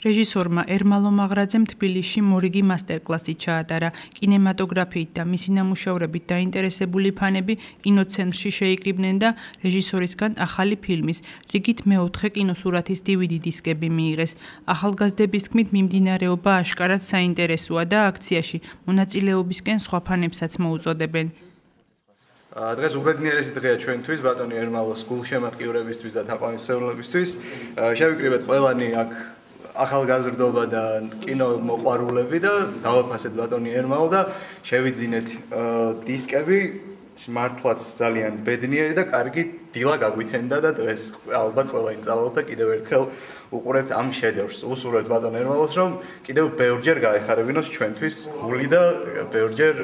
რეჟისორმა ერმალო მაღრაძემ თბილისში მორიგი მასტერკლასი ჩაატარა. კინემატოგრაფიით და მისი ნამუშევრებით დაინტერესებული ფანები კინოცენტრში შეიკრიბნენ და რეჟისორისგან ახალი ფილმის, რიგით მეოთხე კინოსურათის DVD დისკები მიიღეს. ახალგაზრდების თქმით მიმდინარეობა აშკარად საინტერესოა და აქციაში მონაწილეობისკენ სხვა ფანებსაც მოუწოდებენ. დღეს უბედნიერესი დღეა ჩვენთვის, ბატონი ერმალოს გულშემატკივრებისთვის და თაყვანისმცემლებისთვის. შევიკრიბეთ ყველანი აქ ახალგაზრდობა და კინო მოყვარულები და დავაფასეთ ბატონი ერმალო და შევიძინეთ დისკები. მართლაც ძალიან ბედნიერი და კარგი დილა გაგვითენდა და დღეს ალბათ ყველანი წავალთ და კიდევ ერთხელ უყურებთ ამ შედევრს. უსურვებთ ბატონ ერმალოს, რომ კიდევ ბევრჯერ გაეხარებინოს ჩვენთვის გული და ბევრჯერ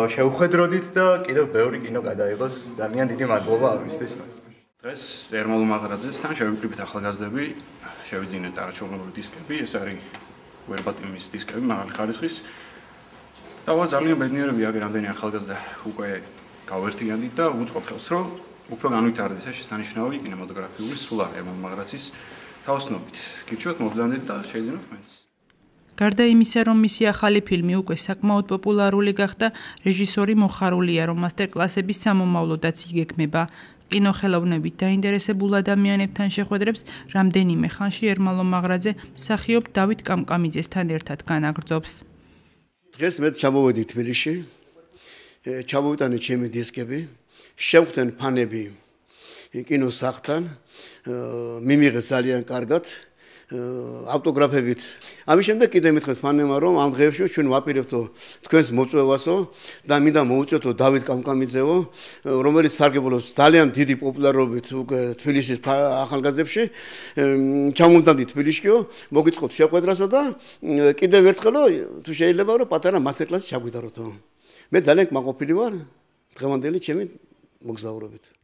შევხედროდით და კიდევ ბევრი კინო გადაიღოს. ძალიან დიდი მადლობა ამისთვის. დღეს ერმალო მაღრაძესთან შევიკრიბეთ ახალგაზრდები, შევიძინეთ არაჩვეულებრივი დისკები, ეს არის ვერბატიმის დისკები, მაღალი ხარისხის. და ძალიან ბედნიერები აქ რამდენი ახალგაზრდა უკვე გავერთიანდით და უწყობ ხელს, რომ უფრო განვითარდეს ეს შესანიშნავი კინემატოგრაფიული სულა ერმალო მაღრაძის თაოსნობით. გირჩევთ მოგზავნეთ და შეიძინოთ თქვენს. გარდა იმისა, რომ მისი ახალი ფილმი უკვე საკმაოდ პოპულარული გახდა, რეჟისორი მოხარულია, რომ მასტერკლასების სამომავლოდაც იგეგმება. კინოხელოვნებით დაინტერესებულ ადამიანებთან შეხვედრებს რამდენიმე ხანში ერმალო მაღრაძე მსახიობ დავით კამკამიძესთან ერთად განაგრძობს. დღეს მე ჩამოვედი თბილისში, ჩამოვიტანე ჩემი დისკები, შევხვდნენ ფანები კინოსახთან, მიმიღეს ძალიან კარგად ავტოგრაფებით. ამის შემდეგ კიდე მithქვეს ფანებმა, რომ ამ დღეებში ჩვენ ვაპირებთო თქვენს მოწვევასო და მინდა მოუწევთო დავით კამკამიძეო, რომელიც სარგებლობს ძალიან დიდი პოპულარობით უკვე თბილისის ახალგაზრდებში. ჩამოვდანდი თბილისშიო, მოგიწყოთ შეხვედრასო და კიდევ ერთხელო თუ შეიძლება რომ პატარა მასტერკლასი ჩაგვიდაროთო. მე ძალიან კმაყოფილი ვარ დღევანდელი ჩემი მოგზაურობით.